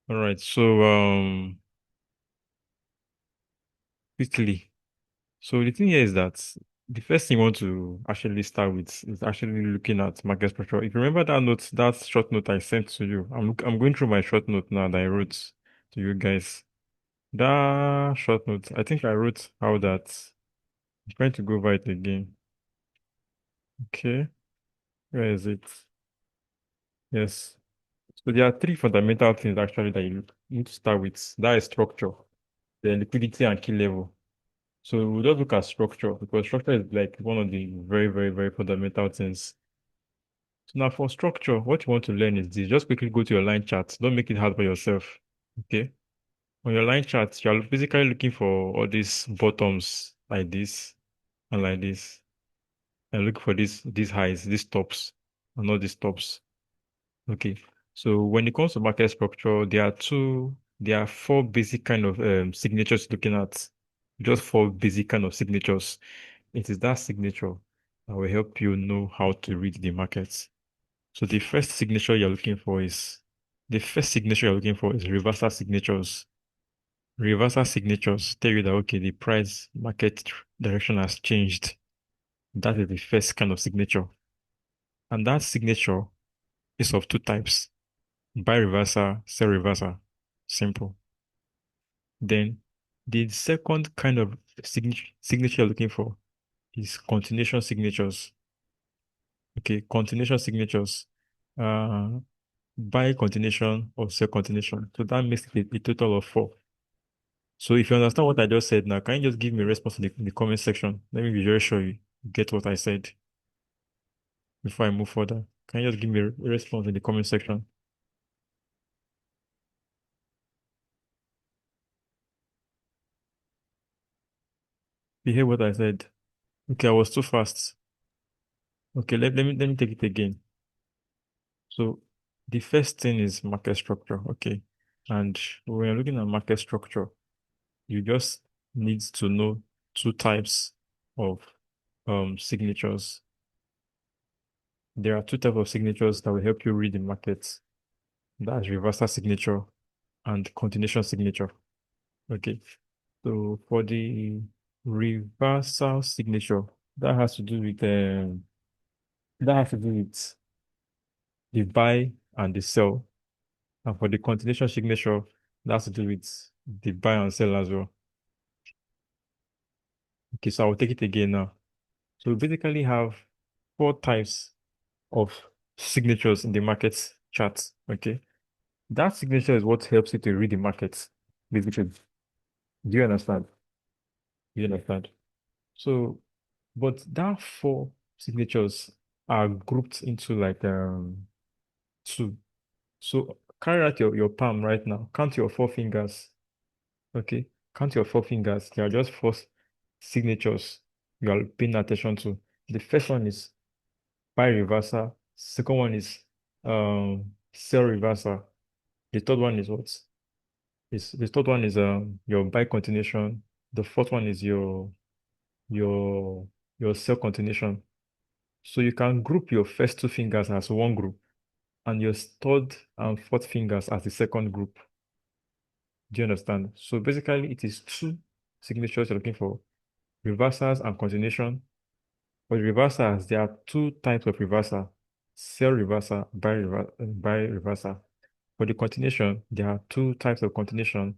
All right. So quickly. So the thing here is that the first thing you want to actually start with is actually looking at market structure. If you remember that note, that short note I sent to you, I'm going through my short note now that I wrote to you guys. That short note, I think I wrote how that. I'm trying to go over it again. Okay, where is it? Yes. So there are three fundamental things actually that you need to start with. That is structure, the liquidity and key level. So we'll just look at structure because structure is like one of the very, very, very fundamental things. So now for structure, what you want to learn is this. Just quickly go to your line chart. Don't make it hard for yourself. Okay. On your line chart, you're basically looking for all these bottoms like this and like this. And look for these highs, these tops, and not these tops. Okay. So when it comes to market structure, there are four basic kind of signatures looking at. Just four basic kind of signatures. It is that signature that will help you know how to read the markets. So the first signature you're looking for is reversal signatures. Reversal signatures tell you that okay, the price market direction has changed. That is the first kind of signature. And that signature is of two types: buy reversal, sell reversal. Simple. Then the second kind of signature you're looking for is continuation signatures. Okay, continuation signatures. Uh, Buy continuation or sell continuation. So that makes it a total of four. So if you understand what I just said now, can you just give me a response in the comment section? Let me be very sure you get what I said before I move further. Can you just give me a response in the comment section? You hear what I said? Okay, I was too fast. Okay, let me take it again. So the first thing is market structure. Okay. And when you're looking at market structure, you just need to know two types of signatures. There are two types of signatures that will help you read the market. That's reversal signature and continuation signature. Okay. So for the reversal signature, that has to do with that has to do with the buy and the sell. And for the continuation signature, that has to do with the buy and sell as well. Okay, so I will take it again now. So we basically have four types of signatures in the market chart. Okay. That signature is what helps you to read the market, basically. Do you understand? Do you understand? So, but that four signatures are grouped into like two. So carry out your palm right now. Count your four fingers. Okay. Count your four fingers. They are just four signatures you are paying attention to. The first one is buy reversal. Second one is sell reversal. The third one is what? Is the third one is your buy continuation. The fourth one is your your sell continuation. So you can group your first two fingers as one group and your third and fourth fingers as the second group. Do you understand? So basically it is two signatures you're looking for, reversals and continuation. For the reversals, there are two types of reversal: sell reversal, buy reversal. For the continuation, there are two types of continuation: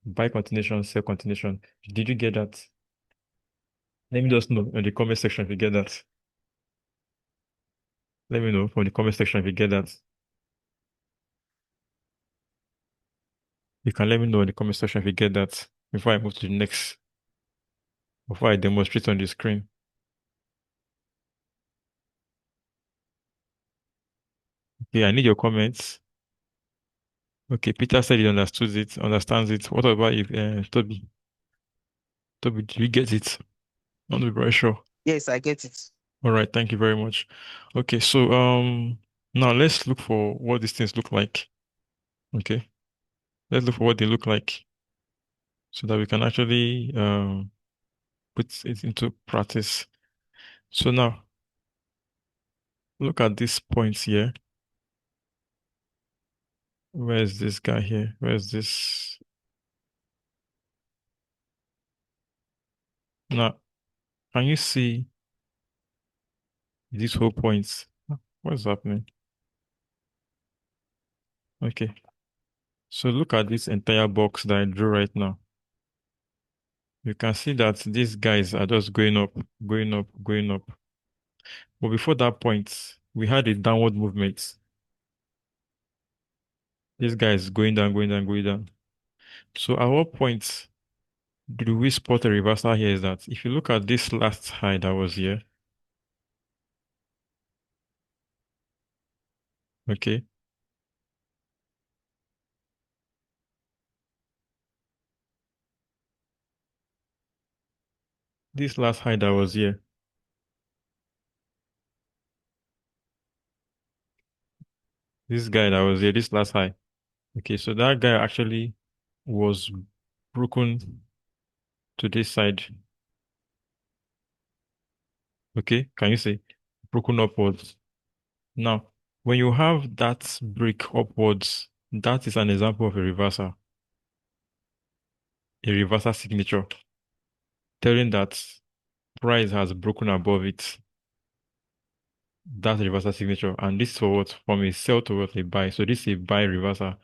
buy continuation, sell continuation. Did you get that? Let me just know in the comment section if you get that. Let me know from the comment section if you get that. You can let me know in the comment section if you get that before I move to the next, before I demonstrate on the screen. Okay, I need your comments. Okay, Peter said he understands it. What about if Toby? Toby, do you get it? I'm not very sure. Yes, I get it. All right, thank you very much. Okay, so now let's look for what these things look like. Okay, let's look for what they look like so that we can actually put it into practice. So now look at these points here. Where's this guy here? Where's this? Now, can you see these whole points? What's happening? Okay. So look at this entire box that I drew right now. You can see that these guys are just going up, going up, going up. But before that point, we had a downward movement. This guy is going down, going down, going down. So at what point do we spot a reversal here is that if you look at this last high that was here, okay, this last high that was here, this guy that was here, this last high, okay, so that guy actually was broken to this side, okay, can you see? Broken upwards. Now, when you have that break upwards, that is an example of a reversal signature, telling that price has broken above it. That's a reversal signature. And this is for what? From a sell to what? A buy. So this is a buy reversal.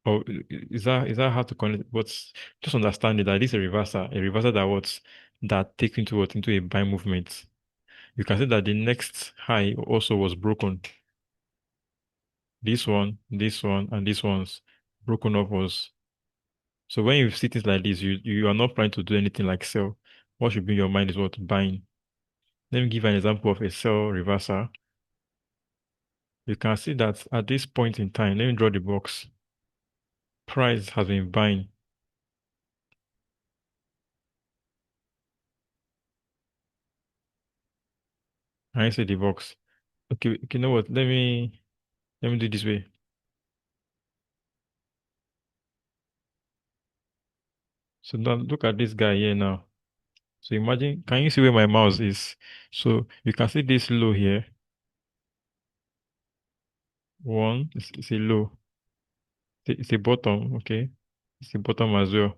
Or is that how to connect? What's just understanding that this is a reversal that what that takes into what into a buy movement. You can see that the next high also was broken. This one, and this one's broken upwards. So when you see things like this, you are not planning to do anything like sell. What should be in your mind is what buying. Let me give an example of a sell reversal. You can see that at this point in time, let me draw the box. Price has been buying. I see the box. Okay, you know what? Let me do it this way. So now look at this guy here now. So imagine, can you see where my mouse is? So you can see this low here. One, it's a low. It's a bottom, okay? It's a bottom as well.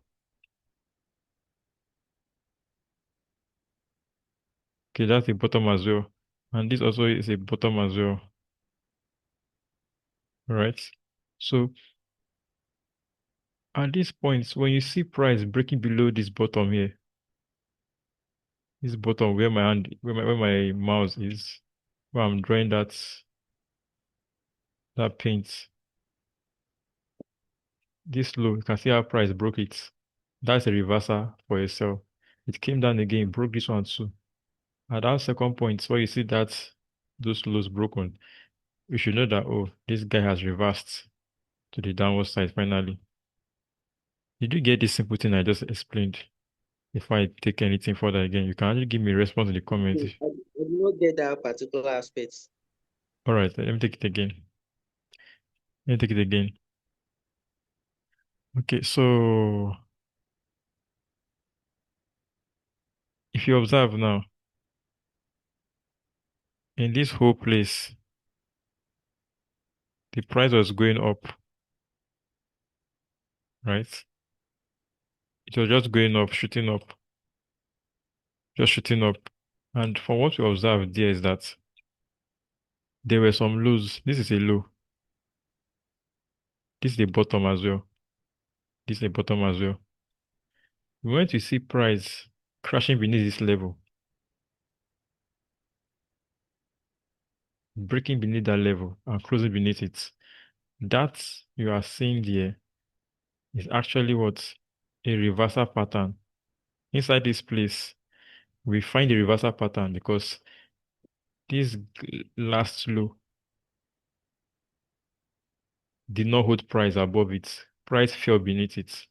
Okay, that's a bottom as well. And this also is a bottom as well, right? So at this point, when you see price breaking below this bottom here, this bottom where my hand, where my mouse is, where I'm drawing that paint, this low, you can see how price broke it. That's a reversal for a sell. It came down again, broke this one too. At that second point, where you see that those lows broken, you should know that oh, this guy has reversed to the downward side finally. Did you get this simple thing I just explained? If I take anything further again, you can actually give me a response in the comments. I did not get that particular aspect. All right, let me take it again. Let me take it again. Okay, so if you observe now, in this whole place, the price was going up, right? It was just going up, shooting up, just shooting up. And from what we observed there is that there were some lows. This is a low. This is the bottom as well. This is the bottom as well. We went to see price crashing beneath this level, breaking beneath that level and closing beneath it. That you are seeing there is actually what a reversal pattern. Inside this place, we find the reversal pattern because this last low did not hold price above it. Price fell beneath it.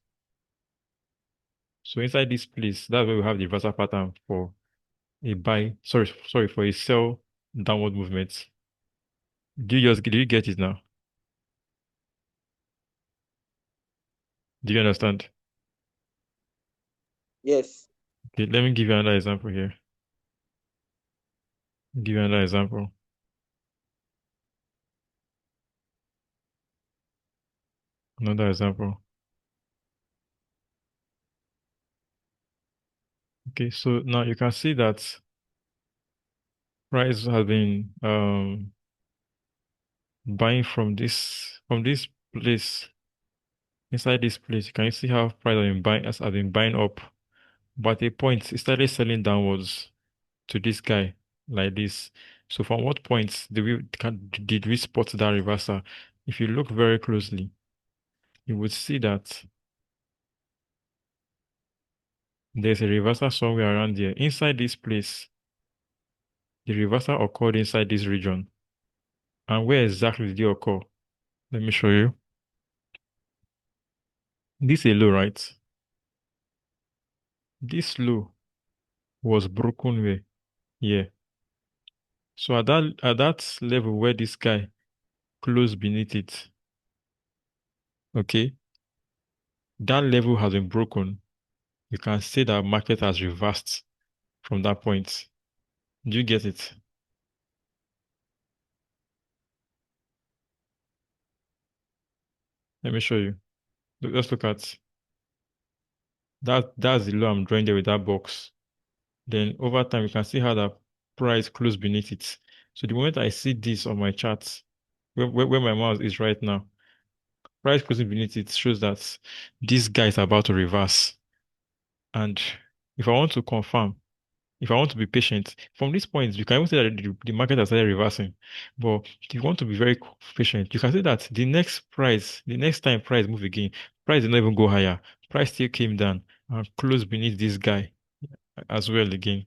So inside this place, that's where we have the reversal pattern for a buy. Sorry, for a sell downward movement. Did you get it now? Do you understand? Yes. Okay, let me give you another example here. Give you another example. Another example. Okay, so now you can see that price has been buying from this place, inside this place. Can you see how price has been buying up? But at a point it started selling downwards to this guy like this. So from what point did we spot that reversal? If you look very closely, you would see that there's a reversal somewhere around here. Inside this place, the reversal occurred inside this region. And where exactly did it occur? Let me show you. This is a low, right? This low was broken where? Here. So at that level where this guy closed beneath it, okay, that level has been broken. You can say that market has reversed from that point. Do you get it? Let me show you. Let's look at that. That's the low I'm drawing there with that box. Then over time, you can see how the price closed beneath it. So the moment I see this on my chart, where my mouse is right now, price closing beneath it shows that this guy is about to reverse. And if I want to confirm, if I want to be patient, from this point, you can even say that the market has started reversing. But if you want to be very patient, you can say that the next time price move again, price did not even go higher. Price still came down and closed beneath this guy as well again.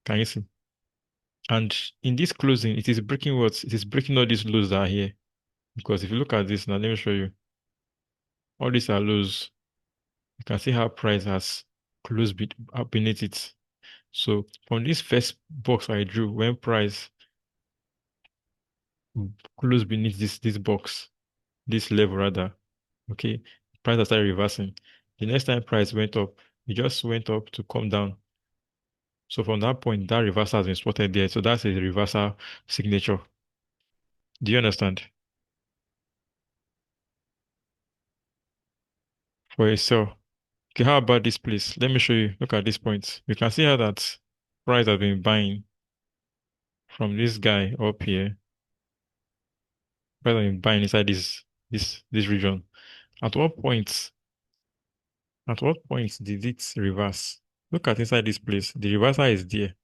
Can you see? And in this closing, it is breaking what? It is breaking all these lows that are here. Because if you look at this now, let me show you. All these are lows. You can see how price has closed up beneath it. So from this first box I drew, when price closed beneath this box, this level rather, okay, price has started reversing. The next time price went up, it just went up to come down. So from that point, that reversal has been spotted there. So that's a reversal signature. Do you understand? For a sell. Okay, how about this place? Let me show you. Look at this point. You can see how that price has been buying from this guy up here. Price has been buying inside this region. At what point? At what point did it reverse? Look at inside this place. The reversal is there.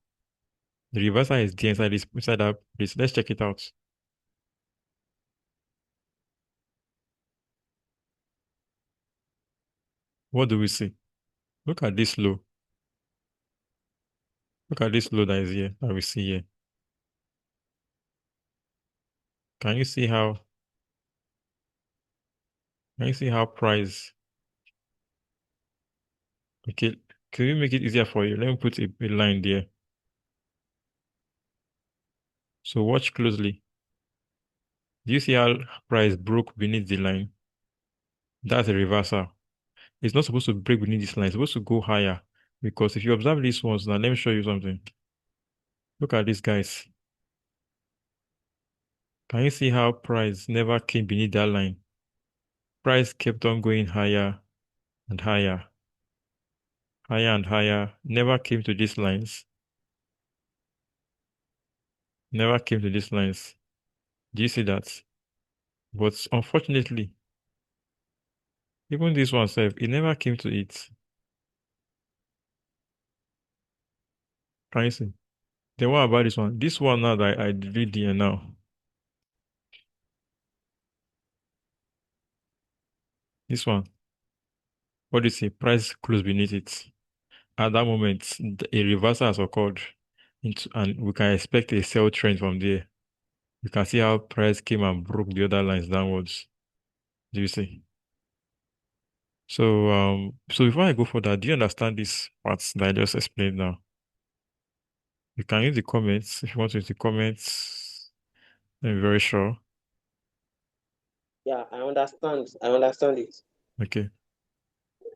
The reversal is there inside that place. Let's check it out. What do we see? Look at this low. Look at this low that is here that we see here. Can you see how? Can you see how price? Okay, can we make it easier for you? Let me put a line there. So watch closely. Do you see how price broke beneath the line? That's a reversal. It's not supposed to break beneath this line. It's supposed to go higher. Because if you observe these ones, now let me show you something. Look at these guys. Can you see how price never came beneath that line? Price kept on going higher and higher, higher and higher, never came to these lines, never came to these lines. Do you see that? But unfortunately, even this one self, it never came to it. Can you see? Then what about this one? This one now that I did here now. This one, what do you see? Price close beneath it. At that moment, a reversal has occurred, and we can expect a sell trend from there. You can see how price came and broke the other lines downwards. Do you see? So before I go further, do you understand this parts that I just explained now? You can use the comments if you want to use the comments. I'm very sure. Yeah, I understand. I understand it. Okay.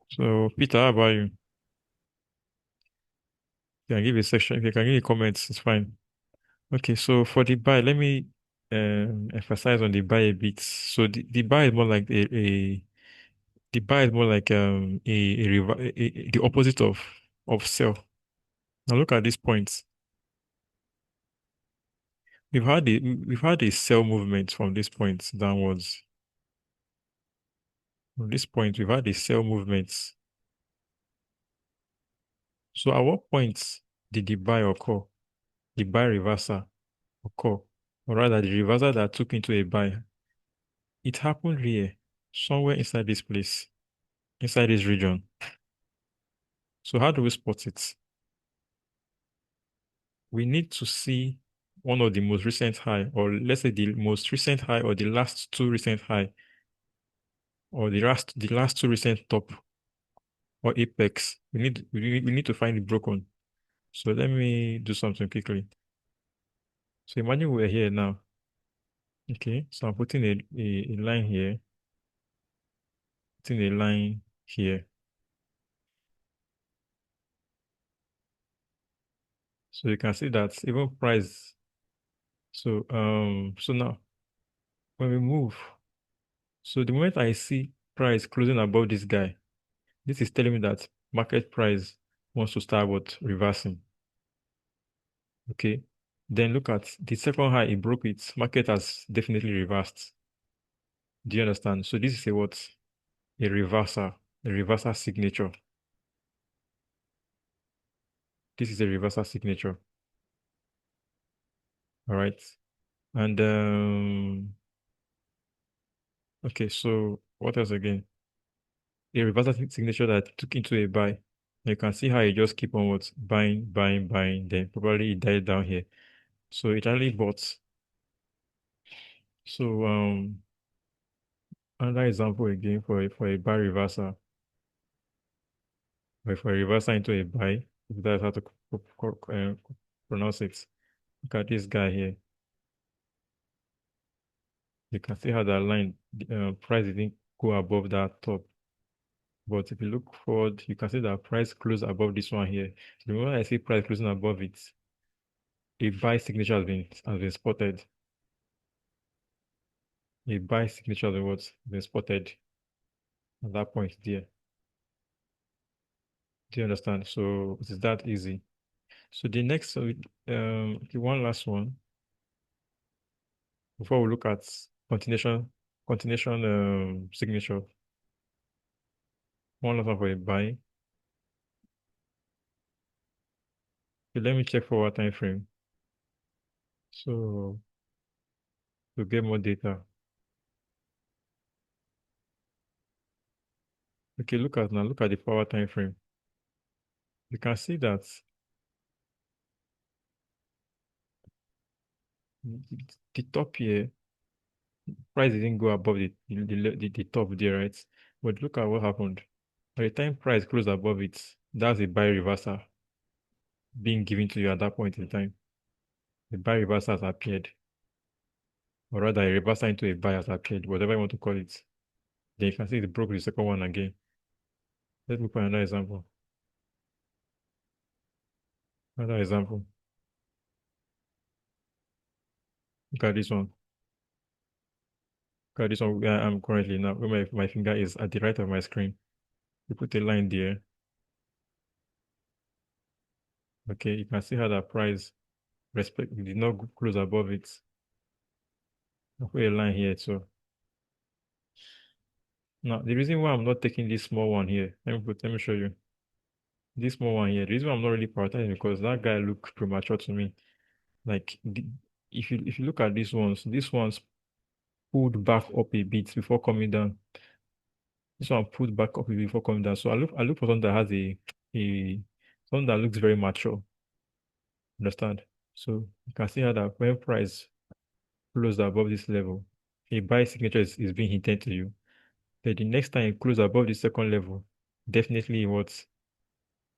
So Peter, how about you? You can give a section. If you can give me comments, it's fine. Okay. So for the buy, let me emphasize on the buy a bit. So the buy is more like the buy is more like the opposite of sell. Now look at these points. We've had a sell movement from this point downwards. From this point, we've had a sell movement. So at what point did the buy occur? The buy reversal occur, or rather the reversal that took into a buy. It happened here, somewhere inside this place, inside this region. So how do we spot it? We need to see one of the most recent high, or let's say the most recent high, or the last two recent high, or the last two recent top or apex. We need to find it broken. So let me do something quickly. So imagine we're here now. Okay, so I'm putting a line here, putting a line here. So you can see that even price. So now when we move, so the moment I see price closing above this guy, this is telling me that market price wants to start what reversing. Okay. Then look at the second high, it broke it. Market has definitely reversed. Do you understand? So this is a what? A reversal signature. This is a reversal signature. All right. And okay, so what else again? A reversal signature that took into a buy. You can see how it just keep on what buying, buying, buying. Then probably it died down here. So it actually bought. So another example again for a buy reversal, or for a reversal into a buy, if that's how to pronounce it. Look at this guy here. You can see how that line price didn't go above that top. But if you look forward, you can see that price closed above this one here. So the moment I see price closing above it, a buy signature has been spotted. A buy signature has been spotted at that point there. Do you understand? So it is that easy. So the next, okay, one last one before we look at continuation signature. One last one for a buy. Okay, let me check for what time frame. So to get more data. Okay, look at the power time frame. You can see that the top here, price didn't go above the top there, right? But look at what happened. By the time price closed above it, that's a buy reversal being given to you at that point in time. The buy reversal has appeared, or rather, a reversal into a buy has appeared, whatever you want to call it. Then you can see it broke the second one again. Let's look for another example. Another example. Look at this one. Look at this one where I'm currently now, where my finger is at the right of my screen. You put a line there. Okay, you can see how that price did not close above it. I'll put a line here too. Now, the reason why I'm not taking this small one here, let me show you. This small one here, the reason why I'm not really prioritizing because that guy looked premature to me. Like, if you look at these ones pulled back up a bit before coming down. This one pulled back up a bit before coming down. So I look for something that has a something that looks very mature. Understand? So you can see how that when price closed above this level, a buy signature is being hinted to you. But the next time it close above the second level, definitely what?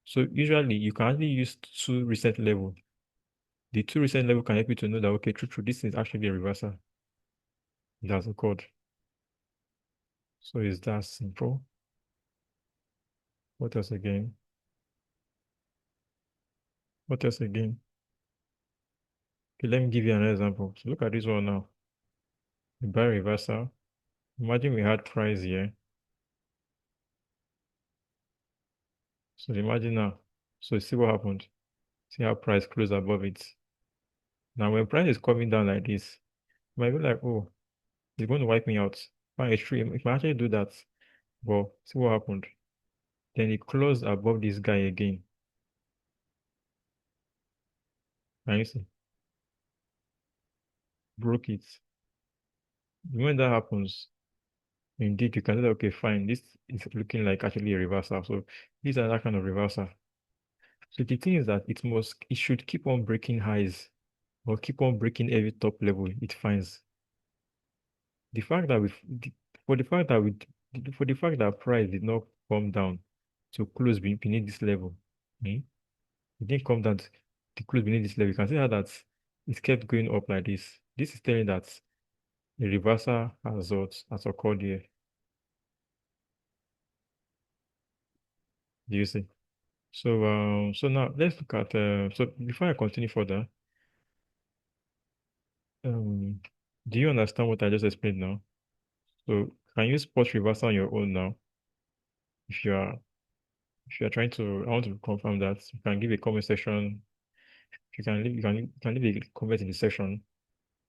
So usually you can only use two recent level. The two recent level can help you to know that okay, true, this is actually a reversal. That's occurred. So is that simple? What else again? What else again? Okay, let me give you another example. So look at this one now. The buy reversal. Imagine we had price here. So imagine now. So see what happened. See how price closed above it. Now when price is coming down like this, you might be like, oh, it's going to wipe me out. Fine, it's true. If I actually do that, but see what happened. Then it closed above this guy again. And you see, broke it. When that happens, indeed, you can say, okay, fine, this is looking like actually a reversal. So these are that kind of reversal. So the thing is that it should keep on breaking highs or keep on breaking every top level it finds. The fact that for the fact that for the fact that price did not come down to close beneath this level, it didn't come down to close beneath this level. You can see how that it kept going up like this. This is telling that a reversal has occurred here. Do you see? So now let's look at so before I continue further, um, do you understand what I just explained now? So can you spot reversal on your own now? If you are if you are trying to, I want to confirm that you can give a comment section. If you can leave, you can leave a comment in the section.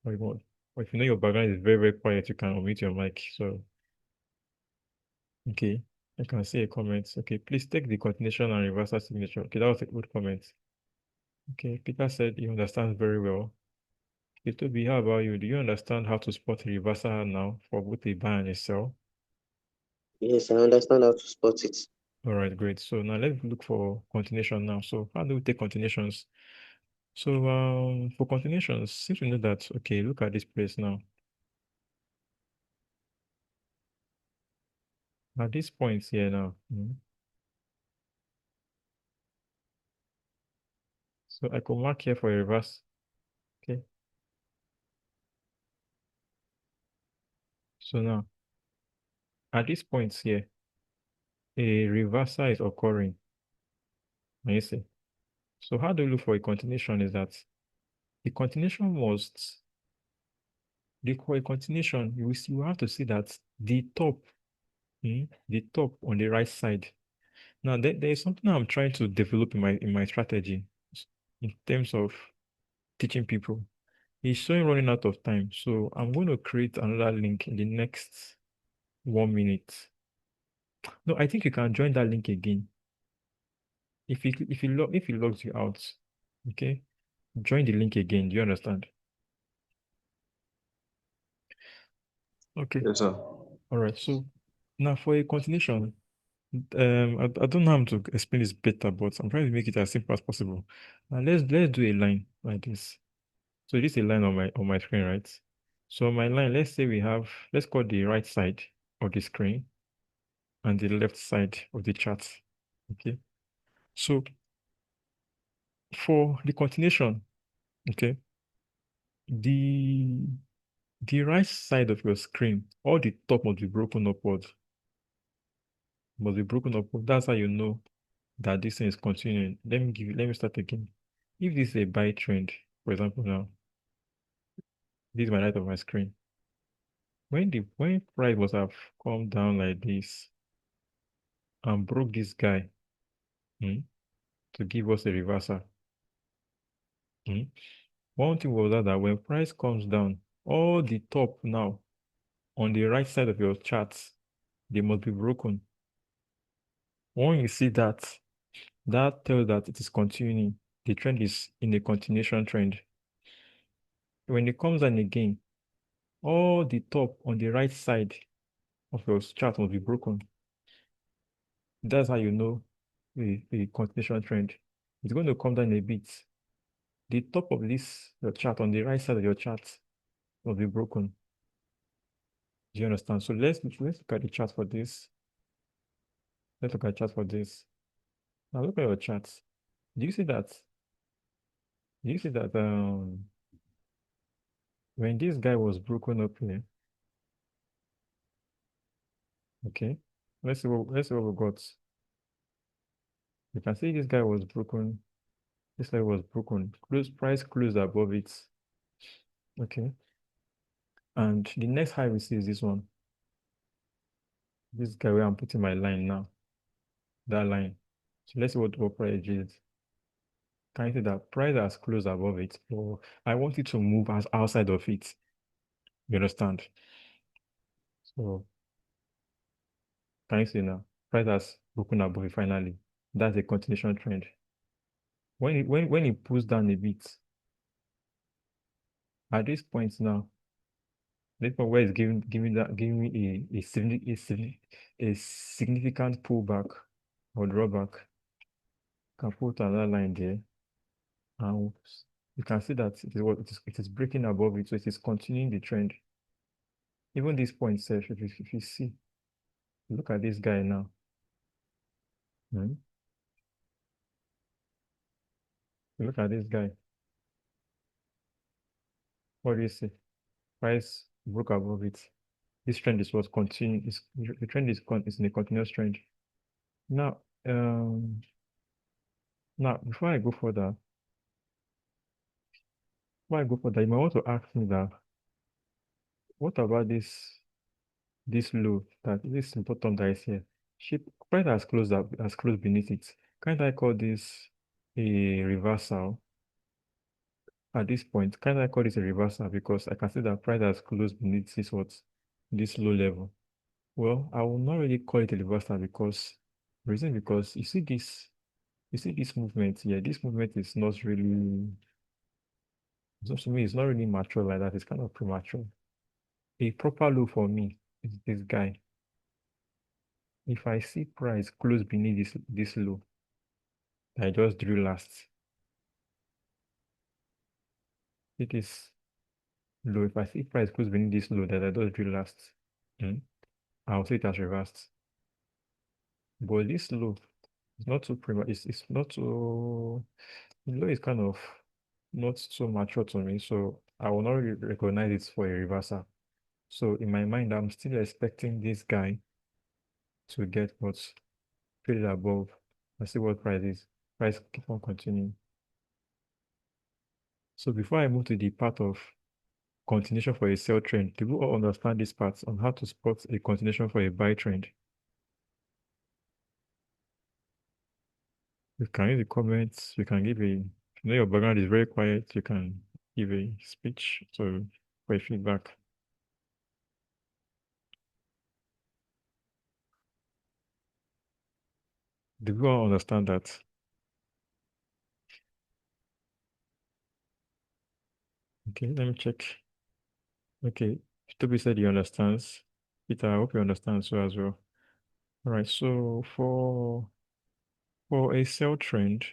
Or you want, or if you know your background is very, very quiet, you can unmute your mic. So okay, I can see a comment. Okay, please take the continuation and reversal signature. Okay, that was a good comment. Okay, Peter said he understands very well. Okay, Toby, how about you? Do you understand how to spot a reversal now for both a buy and a sell? Yes, I understand how to spot it. All right, great. So now let's look for continuation now. So how do we take continuations? So for continuations, since we know that, okay, look at this place now. At this point here now, so I could mark here for a reverse. Okay. So now at this point here, a reversal is occurring. And you see. So how do we look for a continuation is that the continuation must for a continuation, you have to see that the top on the right side. Now there is something I'm trying to develop in my strategy in terms of teaching people. It's showing running out of time. So I'm going to create another link in the next 1 minute. No, I think you can join that link again. If it logs you out, okay, join the link again. Do you understand? Okay. Yes, sir. All right. So now for a continuation, I don't know how to explain this better, but I'm trying to make it as simple as possible. Now let's do a line like this. So this is a line on my screen, right? So on my line, let's call the right side of the screen and the left side of the chart. Okay. So for the continuation, okay, the the right side of your screen, all the top must be broken upward. Must be broken upward. That's how you know that this thing is continuing. Let me start again. If this is a buy trend, for example, now, this is my right of my screen. When price must have come down like this and broke this guy hmm, to give us a reversal. hmm, One thing was that when price comes down, all the top now on the right side of your charts, they must be broken. When you see that, that tells that it is continuing. The trend is in a continuation trend. When it comes down again, all the top on the right side of your chart must be broken. That's how you know a continuation trend. It's going to come down a bit. The top of this your chart on the right side of your chart must be broken. Do you understand? So let's look at the chart for this. Let's look at the chart for this. Now look at your charts. Do you see that? Do you see that when this guy was broken up here, okay? Let's see what we got. You can see this guy was broken. This guy was broken. Price closed above it. Okay. And the next high we see is this one. This guy where I'm putting my line now. That line. So let's see what price is. Can you see that price has closed above it? Or I want it to move as outside of it. You understand? So can you see now? Price has broken above it finally. That's a continuation trend. When it pulls down a bit, at this point now, this point where it's giving me a significant pullback or drawback, can put another line there, and you can see that it is breaking above it, so it is continuing the trend. Even this point, sir, if you see, look at this guy now. Hmm? Look at this guy. What do you see? Price broke above it. This trend is what continue is the trend is in a continuous trend. Now, before I go further, you might want to ask me that what about this low, that this bottom that is here? Shape price has closed beneath it. Can't I call this a reversal at this point? Can't I call this a reversal because I can see that price has closed beneath this low level? Well, I will not really call it a reversal because you see this movement here. This movement is not really, to me, it's not really mature like that. It's kind of premature. A proper low for me is this guy. If I see price close beneath this low, I just drew last. It is low. If I see price close beneath this low that I just drew last, I'll say it as reversed. But this low is not too premature. It's not too, the low is kind of not so mature to me, so I will not really recognize it for a reversal. So in my mind, I'm still expecting this guy to get what's traded above. Let's see what price is. Price keep on continuing. So before I move to the part of continuation for a sell trend, do you all understand this part on how to spot a continuation for a buy trend? You can use the comments, you can give if you know your background is very quiet, you can give a speech for a feedback. Do you all understand that? Okay, let me check. Okay, Toby said he understands. Peter, I hope you understand so as well. All right, so for a sell trend,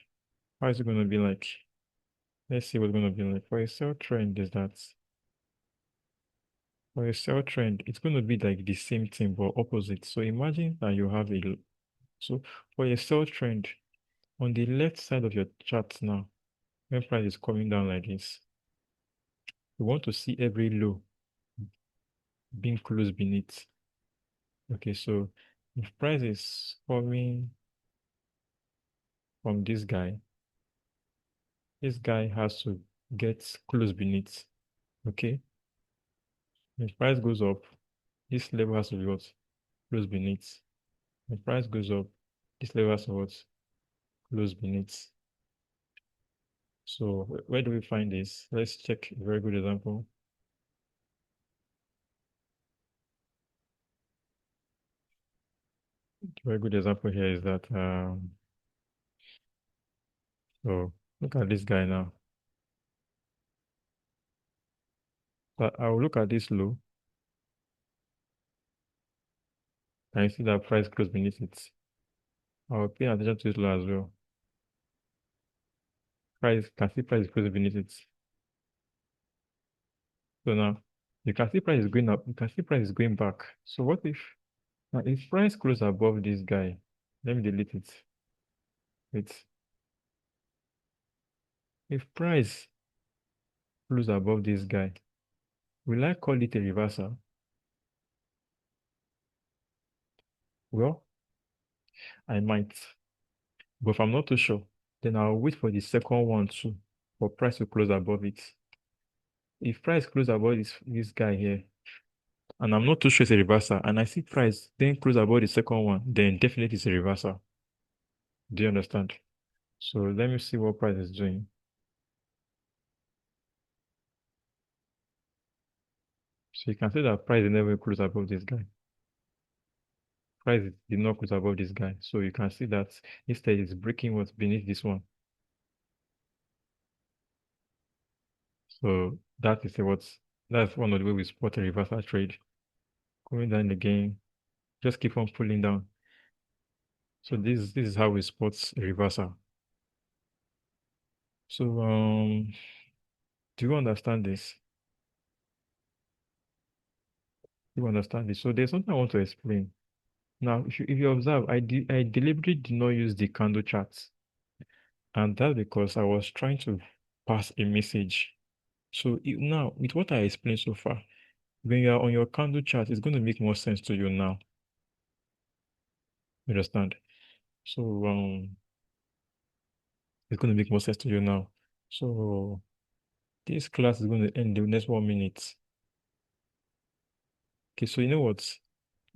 how is it going to be like? Let's see what's going to be like. For a sell trend is that for a sell trend, it's going to be like the same thing but opposite. So imagine that you have so for a sell trend, on the left side of your chart now, when price is coming down like this, you want to see every low being closed beneath. Okay, so if price is coming from this guy has to get close beneath. Okay, if price goes up, this level has to be what? Close beneath. If price goes up, this level has to what? Close beneath. So where do we find this? Let's check a very good example. A very good example here is that so look at this guy now. But I will look at this low and you see that price close beneath it. I will pay attention to this low as well. Price is close beneath it. So now you can see price is going up, you can see price is going back. So what if now if price close above this guy, let me delete it. Wait. If price close above this guy, will I call it a reversal? Well, I might, but if I'm not too sure, then I'll wait for the second one too, for price to close above it. If price close above this guy here, and I'm not too sure it's a reversal, and I see price then close above the second one, then definitely it's a reversal. Do you understand? So let me see what price is doing. So you can see that price never close above this guy. Price did not close above this guy. So you can see that instead it's breaking what's beneath this one. So that's one of the way we spot a reversal trade. Going down again, just keep on pulling down. So this is how we spot a reversal. So do you understand this? Do you understand this? So there's something I want to explain. Now, if you observe, I deliberately did not use the candle charts, and that's because I was trying to pass a message. So now, with what I explained so far, when you are on your candle chart, it's going to make more sense to you now. You understand? So it's going to make more sense to you now. So this class is going to end in the next 1 minute. Okay, so you know what?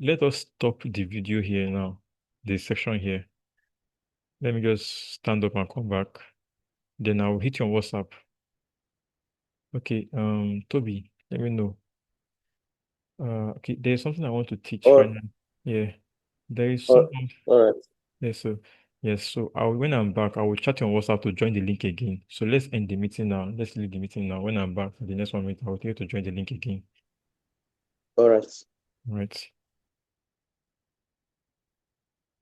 Let us stop the video here now, the section here. Let me just stand up and come back. Then I'll hit you on WhatsApp. Okay, Toby, let me know. Okay, there's something I want to teach Or, finally. Yeah, there is or, something. all right, Yes, so yes, so when I'm back, I will chat you on WhatsApp to join the link again. So let's end the meeting now. Let's leave the meeting now. When I'm back, the next 1 minute, I will tell you to join the link again. all right. All right.